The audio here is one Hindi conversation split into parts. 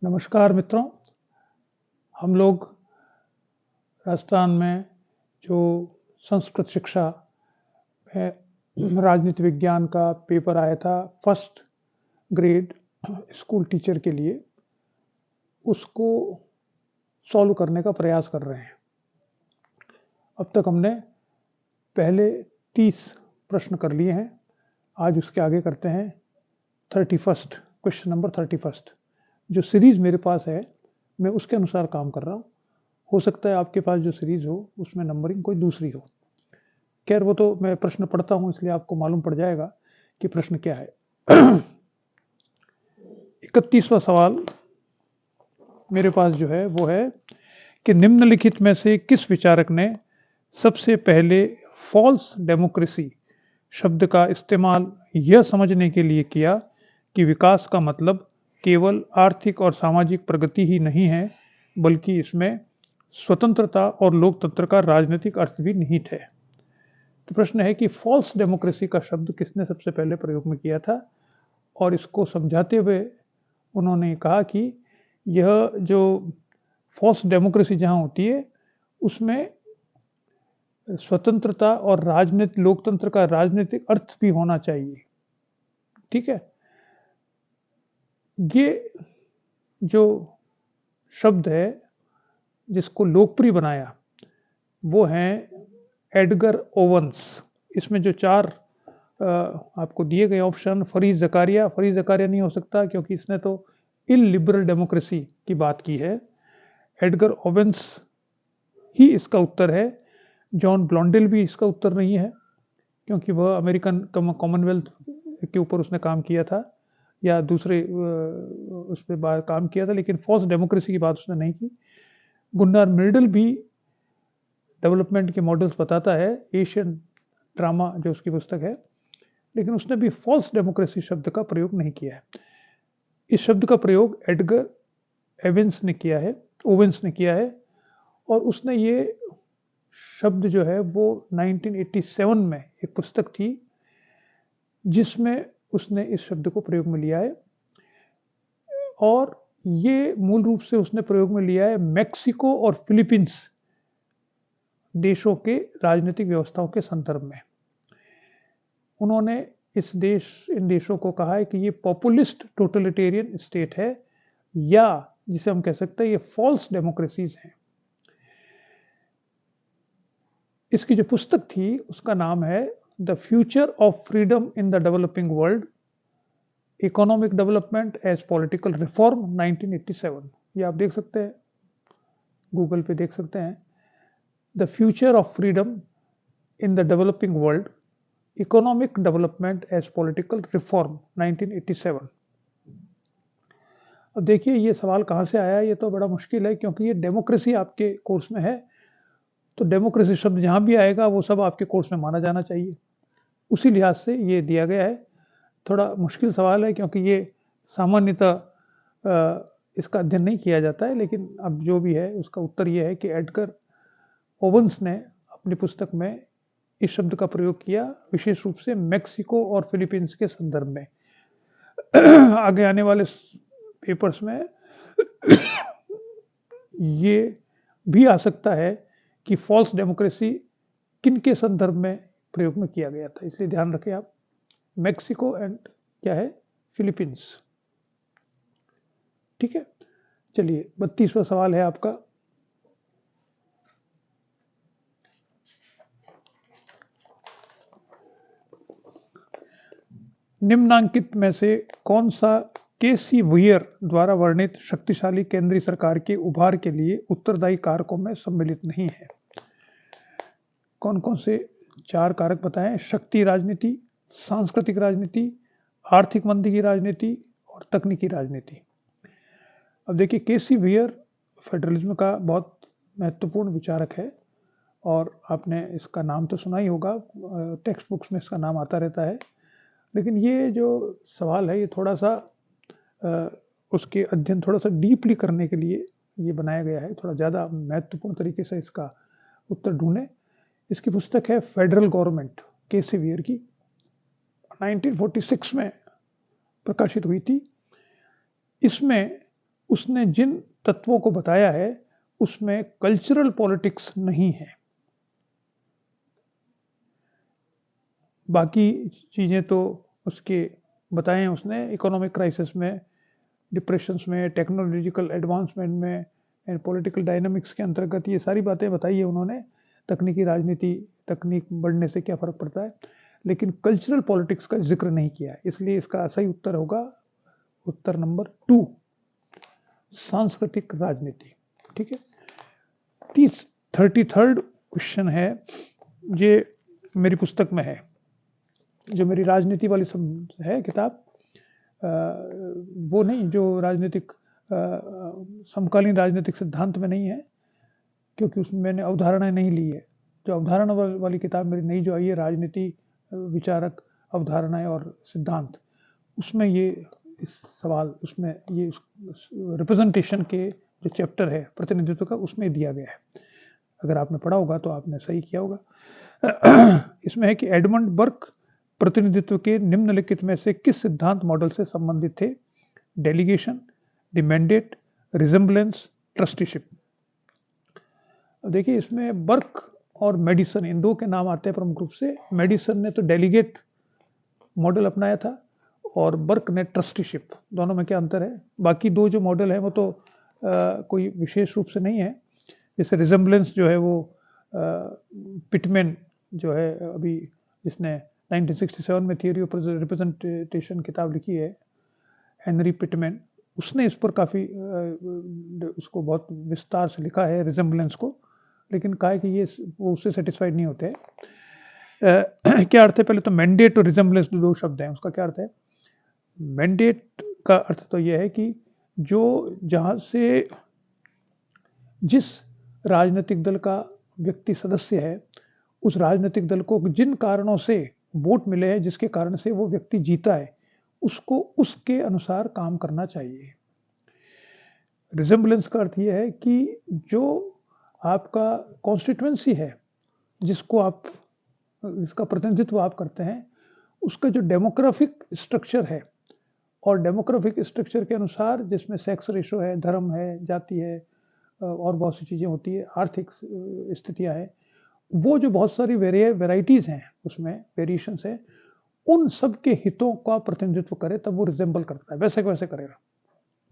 नमस्कार मित्रों। हम लोग राजस्थान में जो संस्कृत शिक्षा में राजनीति विज्ञान का पेपर आया था फर्स्ट ग्रेड स्कूल टीचर के लिए, उसको सॉल्व करने का प्रयास कर रहे हैं। अब तक हमने पहले 30 प्रश्न कर लिए हैं। आज उसके आगे करते हैं 31st क्वेश्चन नंबर 31। जो सीरीज मेरे पास है मैं उसके अनुसार काम कर रहा हूँ। हो सकता है आपके पास जो सीरीज हो उसमें नंबरिंग कोई दूसरी हो। खैर वो तो मैं प्रश्न पढ़ता हूँ इसलिए आपको मालूम पड़ जाएगा कि प्रश्न क्या है। 31वां सवाल मेरे पास जो है वो है कि निम्नलिखित में से किस विचारक ने सबसे पहले फॉल्स डेमोक्रेसी शब्द का इस्तेमाल यह समझने के लिए किया कि विकास का मतलब केवल आर्थिक और सामाजिक प्रगति ही नहीं है, बल्कि इसमें स्वतंत्रता और लोकतंत्र का राजनीतिक अर्थ भी निहित है। तो प्रश्न है कि फॉल्स डेमोक्रेसी का शब्द किसने सबसे पहले प्रयोग में किया था, और इसको समझाते हुए उन्होंने कहा कि यह जो फॉल्स डेमोक्रेसी जहां होती है उसमें स्वतंत्रता और राजनीतिक लोकतंत्र का राजनीतिक अर्थ भी होना चाहिए। ठीक है, ये जो शब्द है जिसको लोकप्रिय बनाया वो है एडगर ओवेंस। इसमें जो 4 आपको दिए गए ऑप्शन, फरीद ज़कारिया नहीं हो सकता क्योंकि इसने तो इलिबरल डेमोक्रेसी की बात की है। एडगर ओवेंस ही इसका उत्तर है। जॉन ब्लॉन्डेल भी इसका उत्तर नहीं है क्योंकि वह अमेरिकन कॉमनवेल्थ के ऊपर उसने काम किया था या दूसरे उस पर काम किया था, लेकिन फॉल्स डेमोक्रेसी की बात उसने नहीं की। गुन्नार मिर्डल भी डेवलपमेंट के मॉडल्स बताता है, एशियन ड्रामा जो उसकी पुस्तक है, लेकिन उसने भी फॉल्स डेमोक्रेसी शब्द का प्रयोग नहीं किया है। इस शब्द का प्रयोग एडगर ओवेंस ने किया है और उसने ये शब्द जो है वो 1987 में एक पुस्तक थी जिसमें उसने इस शब्द को प्रयोग में लिया है, और ये मूल रूप से उसने प्रयोग में लिया है मैक्सिको और फिलीपींस देशों के राजनीतिक व्यवस्थाओं के संदर्भ में। उन्होंने इन देशों को कहा है कि ये पॉपुलिस्ट टोटलिटेरियन स्टेट है, या जिसे हम कह सकते हैं ये फॉल्स डेमोक्रेसीज हैं। इसकी जो पुस्तक थी उसका नाम है the future of freedom in the developing world, economic development as political reform 1987। ये आप देख सकते हैं, गूगल पे देख सकते हैं। The future of freedom in the developing world, economic development as political reform 1987। अब देखिए ये सवाल कहाँ से आया, ये तो बड़ा मुश्किल है क्योंकि ये डेमोक्रेसी आपके कोर्स में है, तो डेमोक्रेसी शब्द जहाँ भी आएगा वो सब आपके कोर्स में माना जाना चाहिए। उसी लिहाज से ये दिया गया है। थोड़ा मुश्किल सवाल है क्योंकि ये सामान्यतः इसका अध्ययन नहीं किया जाता है, लेकिन अब जो भी है उसका उत्तर ये है कि एडगर ओवेंस ने अपनी पुस्तक में इस शब्द का प्रयोग किया, विशेष रूप से मैक्सिको और फिलीपींस के संदर्भ में। आगे आने वाले पेपर्स में ये भी आ सकता है कि फॉल्स डेमोक्रेसी किन के संदर्भ में प्रयोग में किया गया था, इसलिए ध्यान रखें आप। मैक्सिको एंड क्या है, फिलीपींस। ठीक है, चलिए 32वां सवाल है आपका। निम्नांकित में से कौन सा केसी वुयर द्वारा वर्णित शक्तिशाली केंद्रीय सरकार के उभार के लिए उत्तरदायी कारकों में सम्मिलित नहीं है? कौन कौन से 4 कारक बताएं? शक्ति राजनीति, सांस्कृतिक राजनीति, आर्थिक मंदी की राजनीति और तकनीकी राजनीति। अब देखिए केसी वुयर फेडरलिज्म का बहुत महत्वपूर्ण विचारक है और आपने इसका नाम तो सुना ही होगा, टेक्स्ट बुक्स में इसका नाम आता रहता है। लेकिन ये जो सवाल है ये थोड़ा सा उसके अध्ययन थोड़ा सा डीपली करने के लिए ये बनाया गया है, थोड़ा ज़्यादा महत्वपूर्ण तरीके से इसका उत्तर ढूंढें। इसकी पुस्तक है फेडरल गवर्नमेंट, केसी वुयर की, 1946 में प्रकाशित हुई थी। इसमें उसने जिन तत्वों को बताया है उसमें कल्चरल पॉलिटिक्स नहीं है। बाकी चीज़ें तो उसके बताए हैं उसने, इकोनॉमिक क्राइसिस में, डिप्रेशंस में, टेक्नोलॉजिकल एडवांसमेंट में एंड पॉलिटिकल डायनामिक्स के अंतर्गत ये सारी बातें बताई है उन्होंने। तकनीकी राजनीति, तकनीक बढ़ने से क्या फ़र्क पड़ता है, लेकिन कल्चरल पॉलिटिक्स का जिक्र नहीं किया है। इसलिए इसका सही उत्तर होगा उत्तर नंबर 2, सांस्कृतिक राजनीति। ठीक है। 33rd क्वेश्चन है, ये मेरी पुस्तक में है, जो मेरी राजनीति वाली है किताब, वो नहीं जो राजनीतिक समकालीन राजनीतिक सिद्धांत में नहीं है, क्योंकि उसमें मैंने अवधारणाएं नहीं ली है। जो अवधारणा वाली किताब मेरी नई जो आई है, राजनीति विचारक अवधारणाएं और सिद्धांत, उसमें ये इस सवाल, उसमें ये रिप्रेजेंटेशन के जो चैप्टर है प्रतिनिधित्व का, उसमें दिया गया है। अगर आपने पढ़ा होगा तो आपने सही किया होगा। इसमें है कि एडमंड बर्क प्रतिनिधित्व के निम्नलिखित में से किस सिद्धांत मॉडल से संबंधित थे? Delegation, the mandate, resemblance, trusteeship. देखिए इसमें बर्क और मेडिसन, इन दो के नाम आते हैं प्रमुख रूप से। मेडिसन ने तो डेलीगेट मॉडल अपनाया था और बर्क ने ट्रस्टीशिप। दोनों में क्या अंतर है? बाकी दो जो मॉडल है वो तो कोई विशेष रूप से नहीं है। जैसे रिजेम्बलेंस जो है वो पिटमैन जो है, अभी जिसने 1967 में थियोरी ऑफ रिप्रेजेंटेशन किताब लिखी है, हेनरी पिटमैन, उसने इस पर काफ़ी उसको बहुत विस्तार से लिखा है रिजेम्बलेंस को, लेकिन कहा है कि ये वो उससे सेटिस्फाइड नहीं होते हैं। क्या अर्थ है? पहले तो मैंडेट और रिजेम्बलेंस दो शब्द हैं, उसका क्या अर्थ है? मैंडेट का अर्थ तो यह है कि जो जहाँ से जिस राजनीतिक दल का व्यक्ति सदस्य है, उस राजनीतिक दल को जिन कारणों से वोट मिले हैं, जिसके कारण से वो व्यक्ति जीता है, उसको उसके अनुसार काम करना चाहिए। रिजेम्बलेंस का अर्थ यह है कि जो आपका कॉन्स्टिट्यूएंसी है, जिसका प्रतिनिधित्व आप करते हैं, उसका जो डेमोग्राफिक स्ट्रक्चर है, और डेमोग्राफिक स्ट्रक्चर के अनुसार जिसमें सेक्स रेशो है, धर्म है, जाति है, और बहुत सी चीज़ें होती है, आर्थिक स्थितियां हैं, वो जो बहुत सारी वेराइटीज़ हैं, उसमें वेरिएशंस हैं, उन सब के हितों का प्रतिनिधित्व करे तब वो रिजेंबल करता है, वैसे वैसे करेगा।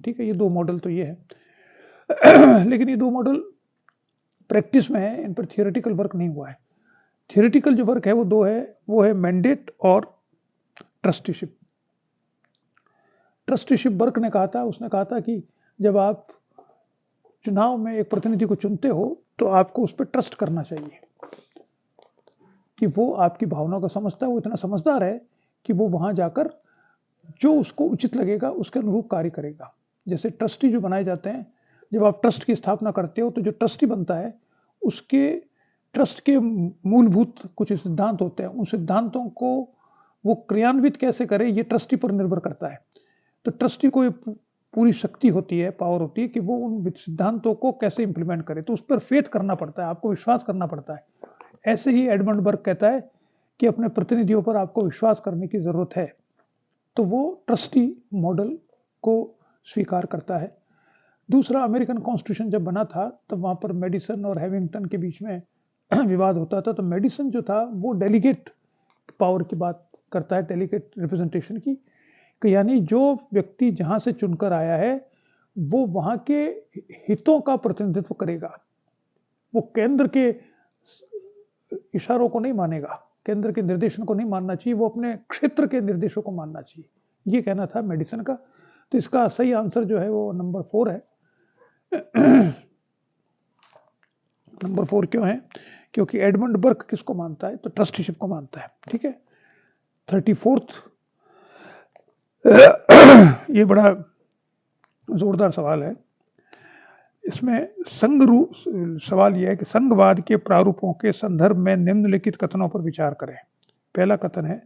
ठीक है, ये दो मॉडल तो ये है। लेकिन ये दो मॉडल प्रैक्टिस में है, इन पर थियोरेटिकल वर्क नहीं हुआ है। थियोरेटिकल जो वर्क है वो दो है, वो है मैंडेट और ट्रस्टीशिप। ट्रस्टीशिप बर्क ने कहा था, उसने कहा था कि जब आप चुनाव में एक प्रतिनिधि को चुनते हो तो आपको उस पर ट्रस्ट करना चाहिए कि वो आपकी भावनाओं को समझता है, वो इतना समझदार है कि वो वहां जाकर जो उसको उचित लगेगा उसके अनुरूप कार्य करेगा। जैसे ट्रस्टी जो बनाए जाते हैं, जब आप ट्रस्ट की स्थापना करते हो तो जो ट्रस्टी बनता है उसके ट्रस्ट के मूलभूत कुछ सिद्धांत होते हैं, उन सिद्धांतों को वो क्रियान्वित कैसे करे ये ट्रस्टी पर निर्भर करता है। तो ट्रस्टी को पूरी शक्ति होती है, पावर होती है कि वो उन सिद्धांतों को कैसे इंप्लीमेंट करे, तो उस पर फेथ करना पड़ता है, आपको विश्वास करना पड़ता है। ऐसे ही एडमंड बर्क कहता है कि अपने प्रतिनिधियों पर आपको विश्वास करने की जरूरत है, तो वो ट्रस्टी मॉडल को स्वीकार करता है। दूसरा, अमेरिकन कॉन्स्टिट्यूशन जब बना था तब वहां पर मेडिसन और हैविंगटन के बीच में विवाद होता था। तो मेडिसन जो था वो डेलीगेट पावर की बात करता है, डेलीगेट रिप्रेजेंटेशन की, यानी जो व्यक्ति जहां से चुनकर आया है वो वहां के हितों का प्रतिनिधित्व करेगा, वो केंद्र के इशारों को नहीं मानेगा, केंद्र के निर्देशन को नहीं मानना चाहिए, वो अपने क्षेत्र के निर्देशों को मानना चाहिए, ये कहना था मेडिसन का। तो इसका सही आंसर जो है वो नंबर 4 है। नंबर 4 क्यों है? क्योंकि एडमंड बर्क किसको मानता है? तो ट्रस्टीशिप को मानता है। ठीक है। 34th, ये बड़ा जोरदार सवाल है। इसमें सवाल यह है कि संघवाद के प्रारूपों के संदर्भ में निम्नलिखित कथनों पर विचार करें। पहला कथन है,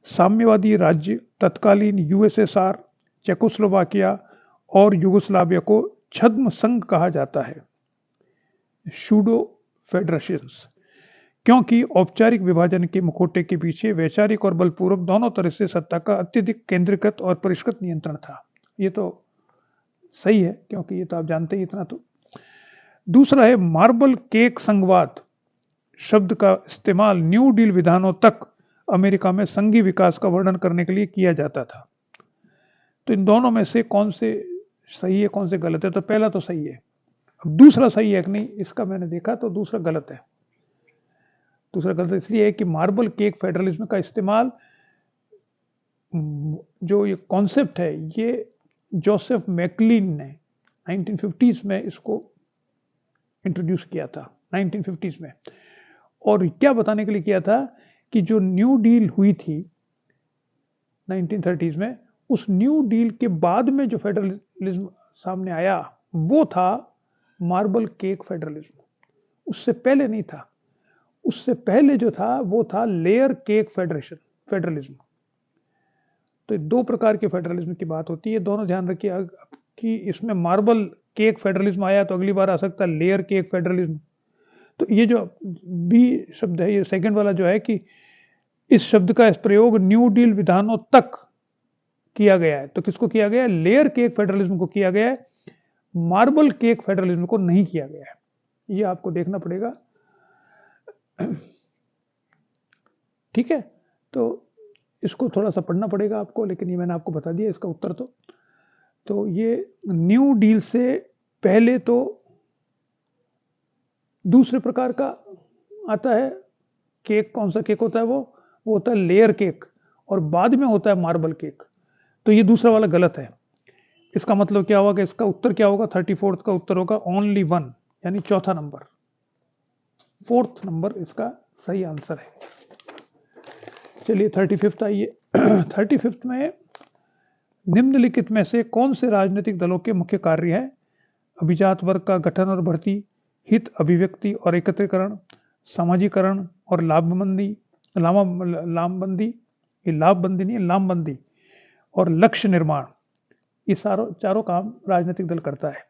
साम्यवादी राज्य तत्कालीन यूएसएसआर, चेकोस्लोवाकिया और युगोस्लाविया को छद्म संघ कहा जाता है, शूडो फेडरेशंस, क्योंकि औपचारिक विभाजन के मुखौटे के पीछे वैचारिक और बलपूर्वक दोनों तरह से सत्ता का अत्यधिक केंद्रीकृत और परिष्कृत नियंत्रण था। ये तो सही है, क्योंकि ये तो आप जानते ही इतना तो। दूसरा है मार्बल केक संघवाद शब्द का इस्तेमाल न्यू डील विधानों तक अमेरिका में संघीय विकास का वर्णन करने के लिए किया जाता था। तो इन दोनों में से कौन से सही है कौन से गलत है? तो पहला तो सही है। अब दूसरा सही है कि नहीं, इसका मैंने देखा तो दूसरा गलत है। दूसरा गलत इसलिए है कि मार्बल केक फेडरलिज्म का इस्तेमाल, जो ये कॉन्सेप्ट है, ये जोसेफ मैकलिन ने 1950s में इसको इंट्रोड्यूस किया था, 1950s में। और क्या बताने के लिए किया था कि जो न्यू डील हुई थी 1930s में, उस न्यू डील के बाद में जो फेडरलिज्म सामने आया वो था मार्बल केक फेडरलिज्म। उससे पहले नहीं था। उससे पहले जो था वो था लेयर केक फेडरलिज्म। तो दो प्रकार के फेडरलिज्म की बात होती है, दोनों ध्यान रखिए कि इसमें मार्बल केक फेडरलिज्म आया तो अगली बार आ सकता है लेयर केक फेडरलिज्म। तो ये जो बी शब्द है, ये सेकंड वाला जो है कि इस शब्द का प्रयोग न्यू डील विधानों तक किया गया है। तो किसको किया गया है? लेयर केक फेडरलिज्म को किया गया है, मार्बल केक फेडरलिज्म को नहीं किया गया है। ये आपको देखना पड़ेगा। ठीक है, तो इसको थोड़ा सा पढ़ना पड़ेगा आपको, लेकिन ये मैंने आपको बता दिया इसका उत्तर। तो ये न्यू डील से पहले तो दूसरे प्रकार का आता है केक। कौन सा केक होता है? वो होता है लेयर केक, और बाद में होता है मार्बल केक। तो ये दूसरा वाला गलत है। इसका मतलब क्या होगा? इसका उत्तर क्या होगा? 34th का उत्तर होगा ओनली वन, यानी चौथा नंबर, 4th नंबर इसका सही आंसर है। चलिए 35th आइए। 35th में निम्नलिखित में से कौन से राजनीतिक दलों के मुख्य कार्य हैं? अभिजात वर्ग का गठन और भर्ती, हित अभिव्यक्ति और एकत्रीकरण, सामाजिकरण और लामबंदी नहीं, लामबंदी और लक्ष्य निर्माण। ये चारों काम राजनीतिक दल करता है,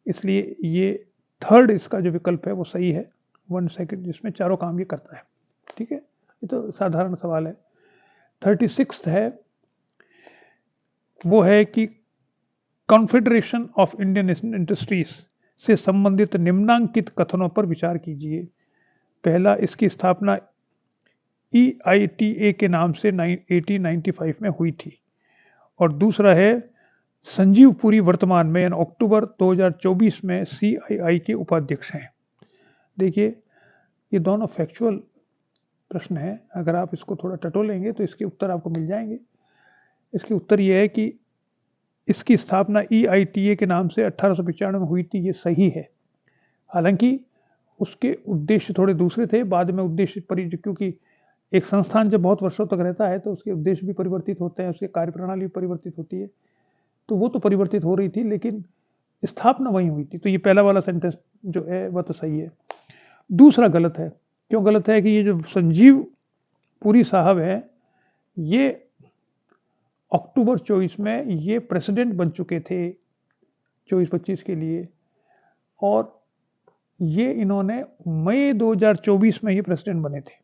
इसलिए ये थर्ड इसका जो विकल्प है वो सही है। 1 सेकंड, जिसमें चारों काम ये करता है। ठीक है, ये तो साधारण सवाल है। 36th है, वो है कि कॉन्फेडरेशन ऑफ इंडियन इंडस्ट्रीज से संबंधित निम्नांकित कथनों पर विचार कीजिए। पहला, इसकी स्थापना EITA के नाम से 1895 में हुई थी। और दूसरा है, संजीव पुरी वर्तमान में अक्टूबर 2024 में CII के उपाध्यक्ष हैं। देखिए, ये दोनों फैक्चुअल प्रश्न है। अगर आप इसको थोड़ा टटोलेंगे तो इसके उत्तर आपको मिल जाएंगे। इसके उत्तर ये है कि इसकी स्थापना EITA के नाम से 1895 में हुई थी, ये सही है। हालांकि उसके उद्देश्य थोड़े दूसरे थे। बाद में उद्देश्य क्योंकि एक संस्थान जब बहुत वर्षों तक रहता है तो उसके उद्देश्य भी परिवर्तित होते हैं, उसकी कार्यप्रणाली भी परिवर्तित होती है। तो वो तो परिवर्तित हो रही थी, लेकिन स्थापना वहीं हुई थी। तो ये पहला वाला सेंटेंस जो है वह तो सही है। दूसरा गलत है। क्यों गलत है? कि ये जो संजीव पुरी साहब है, ये अक्टूबर 24 में ये प्रेसिडेंट बन चुके थे 24-25 के लिए, और ये इन्होंने मई 2024 में ही प्रेसिडेंट बने थे।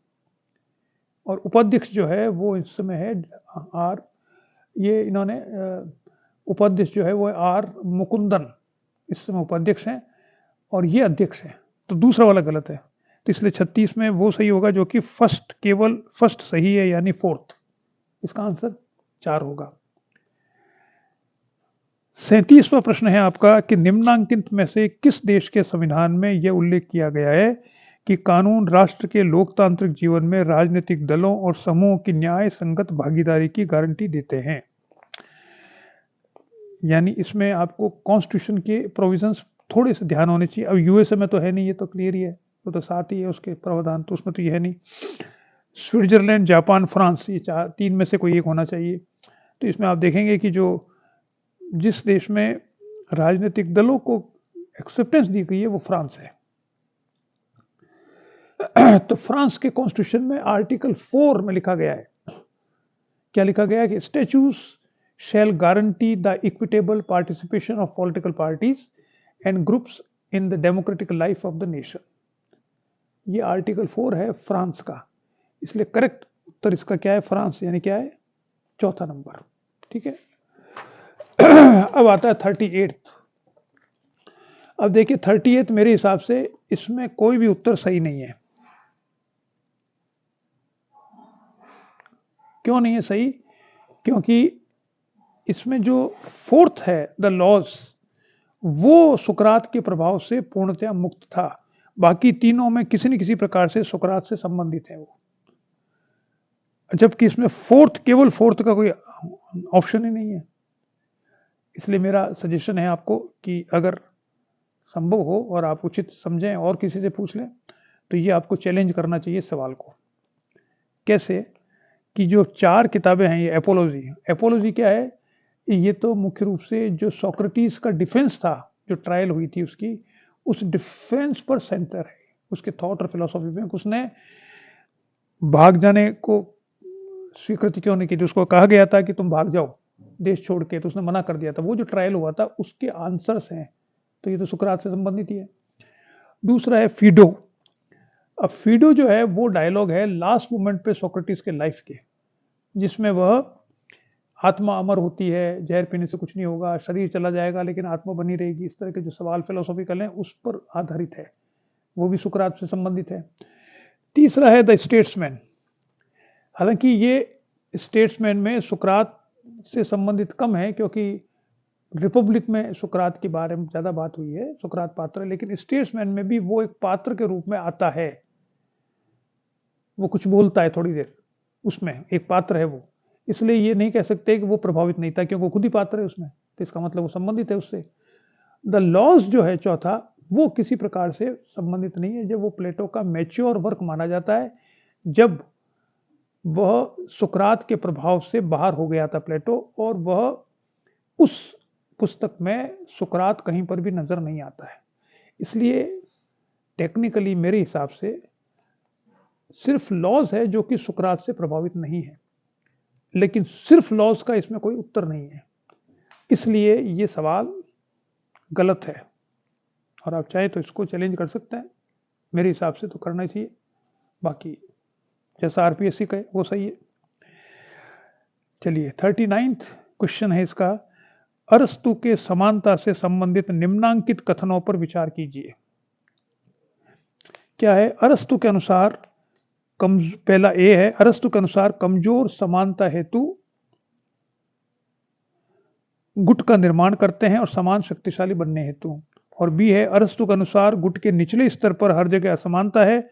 और उपाध्यक्ष जो है वो इस समय है आर, ये इन्होंने उपाध्यक्ष जो है वो आर मुकुंदन इस समय उपाध्यक्ष हैं, और ये अध्यक्ष हैं। तो दूसरा वाला गलत है। तो इसलिए 36 में वो सही होगा जो कि केवल फर्स्ट सही है, यानी 4th। इसका आंसर 4 होगा। 37वां प्रश्न है आपका कि निम्नांकित में से किस देश के संविधान में यह उल्लेख किया गया है कि कानून राष्ट्र के लोकतांत्रिक जीवन में राजनीतिक दलों और समूहों की न्याय संगत भागीदारी की गारंटी देते हैं। यानी इसमें आपको कॉन्स्टिट्यूशन के प्रोविजंस थोड़े से ध्यान होने चाहिए। अब यूएसए में तो है नहीं, ये तो क्लियर ही है, वो तो साथ ही है उसके प्रावधान, तो उसमें तो ये है नहीं। स्विट्जरलैंड, जापान, फ्रांस, ये 3 में से कोई एक होना चाहिए। तो इसमें आप देखेंगे कि जिस देश में राजनीतिक दलों को एक्सेप्टेंस दी गई है वो फ्रांस है। तो फ्रांस के कॉन्स्टिट्यूशन में आर्टिकल 4 में लिखा गया है, क्या लिखा गया है? कि statutes shall guarantee the equitable participation of political parties and groups in the democratic life of the nation। ये आर्टिकल 4 है फ्रांस का, इसलिए करेक्ट उत्तर इसका क्या है? फ्रांस, यानी क्या है? चौथा नंबर। ठीक है। अब आता है 38th। अब देखिए 38 मेरे हिसाब से इसमें कोई भी उत्तर सही नहीं है। क्यों नहीं है सही? क्योंकि इसमें जो फोर्थ है द लॉज, वो सुकरात के प्रभाव से पूर्णतया मुक्त था। बाकी तीनों में किसी न किसी प्रकार से सुकरात से संबंधित है वो, जबकि इसमें फोर्थ, केवल फोर्थ का कोई ऑप्शन ही नहीं है। इसलिए मेरा सजेशन है आपको कि अगर संभव हो और आप उचित समझें और किसी से पूछ लें, तो ये आपको चैलेंज करना चाहिए सवाल को। कैसे? कि जो 4 किताबें हैं, ये एपोलॉजी क्या है? ये तो मुख्य रूप से जो सोक्रेटिस का डिफेंस था, जो ट्रायल हुई थी उसकी, उस डिफेंस पर सेंटर है उसके थॉट और फिलोसॉफी में। उसने भाग जाने को स्वीकृति क्यों नहीं की थी? उसको कहा गया था कि तुम भाग जाओ देश छोड़ के, तो उसने मना कर दिया था। वो जो ट्रायल हुआ था उसके आंसर्स हैं, तो ये तो सुकरात से संबंधित ही है। दूसरा है फीडो। अब फीडो जो है वो डायलॉग है लास्ट मोमेंट पे सोक्रेटिस के लाइफ के, जिसमें वह आत्मा अमर होती है, जहर पीने से कुछ नहीं होगा, शरीर चला जाएगा लेकिन आत्मा बनी रहेगी, इस तरह के जो सवाल फिलोसॉफिकल हैं उस पर आधारित है, वो भी सुकरात से संबंधित है। तीसरा है द स्टेट्समैन। हालांकि ये स्टेट्समैन में सुकरात से संबंधित कम है, क्योंकि रिपब्लिक में सुकरात के बारे में ज्यादा बात हुई है, सुकरात पात्र, लेकिन स्टेट्समैन में भी वो एक पात्र के रूप में आता है, वो कुछ बोलता है थोड़ी देर, उसमें एक पात्र है वो। इसलिए ये नहीं कह सकते कि वो प्रभावित नहीं था, क्योंकि वो खुद ही पात्र है उसमें, तो इसका मतलब वो संबंधित है उससे। द लॉज जो है चौथा, वो किसी प्रकार से संबंधित नहीं है, जब वो प्लेटो का मैच्योर वर्क माना जाता है, जब वह सुकरात के प्रभाव से बाहर हो गया था प्लेटो, और वह उस पुस्तक में सुकरात कहीं पर भी नजर नहीं आता है। इसलिए टेक्निकली मेरे हिसाब से सिर्फ लॉज है जो कि सुकरात से प्रभावित नहीं है, लेकिन सिर्फ लॉज का इसमें कोई उत्तर नहीं है, इसलिए ये सवाल गलत है। और आप चाहे तो इसको चैलेंज कर सकते हैं, मेरे हिसाब से तो करना चाहिए, बाकी जैसा आरपीएससी का है वो सही है। चलिए 39th क्वेश्चन है इसका, अरस्तु के समानता से संबंधित निम्नांकित कथनों पर विचार कीजिए। क्या है? अरस्तु के अनुसार पहला ए है, अरस्तु के अनुसार कमजोर समानता हेतु गुट का निर्माण करते हैं और समान शक्तिशाली बनने हेतु। और बी है, अरस्तु के अनुसार गुट के निचले स्तर पर हर जगह असमानता है,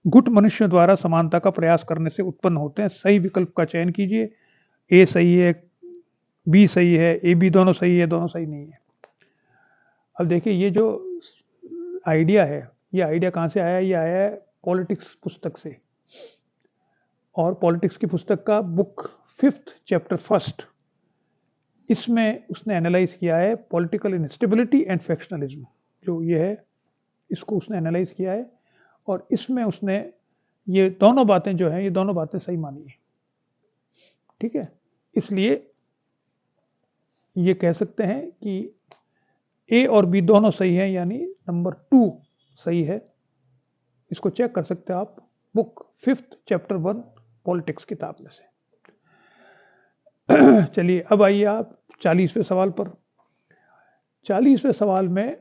गुट मनुष्य द्वारा समानता का प्रयास करने से उत्पन्न होते हैं। सही विकल्प का चयन कीजिए। ए सही है, बी सही है, ए बी दोनों सही है, दोनों सही नहीं है। अब देखिए ये जो आइडिया है, ये आइडिया कहाँ से आया? ये आया है पॉलिटिक्स पुस्तक से, और पॉलिटिक्स की पुस्तक का बुक 5th चैप्टर 1st, इसमें उसने एनालाइज किया है पॉलिटिकल इंस्टेबिलिटी एंड फैक्शनलिज्म, जो ये है इसको उसने एनालाइज किया है, और इसमें उसने ये दोनों बातें जो हैं, ये दोनों बातें सही मानी है। ठीक है, इसलिए ये कह सकते हैं कि ए और बी दोनों सही हैं, यानी नंबर 2 सही है। इसको चेक कर सकते हैं आप बुक 5th चैप्टर 1 पॉलिटिक्स किताब में से। चलिए अब आइए आप 40वें सवाल पर। 40वें सवाल में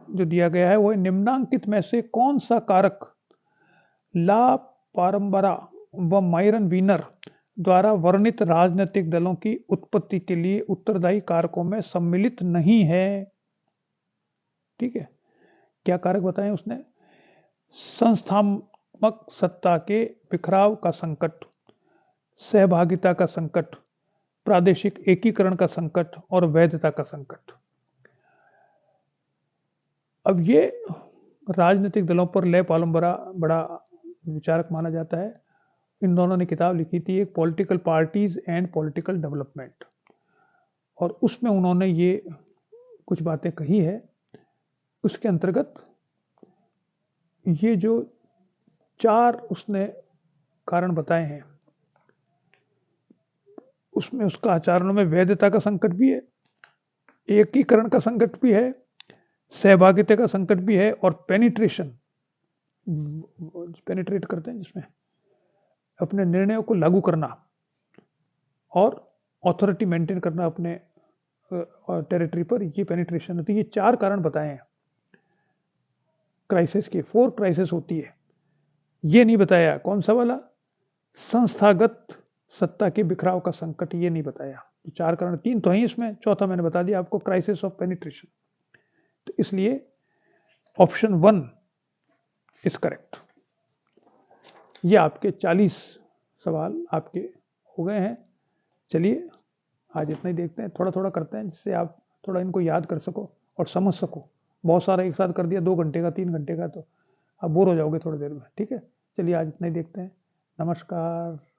जो दिया गया है वो है, निम्नांकित में से कौन सा कारक ला पारंबरा व मायरन वीनर द्वारा वर्णित राजनीतिक दलों की उत्पत्ति के लिए उत्तरदायी कारकों में सम्मिलित नहीं है? ठीक है, क्या कारक बताएं उसने? संस्थात्मक सत्ता के बिखराव का संकट, सहभागिता का संकट, प्रादेशिक एकीकरण का संकट और वैधता का संकट। अब ये राजनीतिक दलों पर ले पालम्बरा बड़ा विचारक माना जाता है। इन दोनों ने किताब लिखी थी एक, political parties and political development, और उसमें उन्होंने ये कुछ बातें कही है। उसके अंतर्गत ये जो 4 उसने कारण बताए हैं, उसमें उसका आचरणों में वैधता का संकट भी है, एकीकरण का संकट भी है, सहभागिता का संकट भी है, और पेनिट्रेट करते हैं जिसमें अपने निर्णयों को लागू करना और अथॉरिटी मेंटेन करना अपने टेरिटरी पर, ये पेनिट्रेशन होती है। ये 4 कारण बताए हैं। क्राइसिस की, 4 क्राइसिस होती है। ये नहीं बताया कौन सा वाला, संस्थागत सत्ता के बिखराव का संकट, ये नहीं बताया। तो 4 कारण, 3 तो हैं इसमें, चौथा मैंने बता दिया आपको, क्राइसिस ऑफ पेनिट्रेशन। तो इसलिए ऑप्शन 1 इज करेक्ट। ये आपके 40 सवाल आपके हो गए हैं। चलिए आज इतना ही देखते हैं, थोड़ा थोड़ा करते हैं जिससे आप थोड़ा इनको याद कर सको और समझ सको। बहुत सारा एक साथ कर दिया 2 घंटे का 3 घंटे का तो आप बोर हो जाओगे थोड़ी देर में। ठीक है, चलिए आज इतना ही देखते हैं। नमस्कार।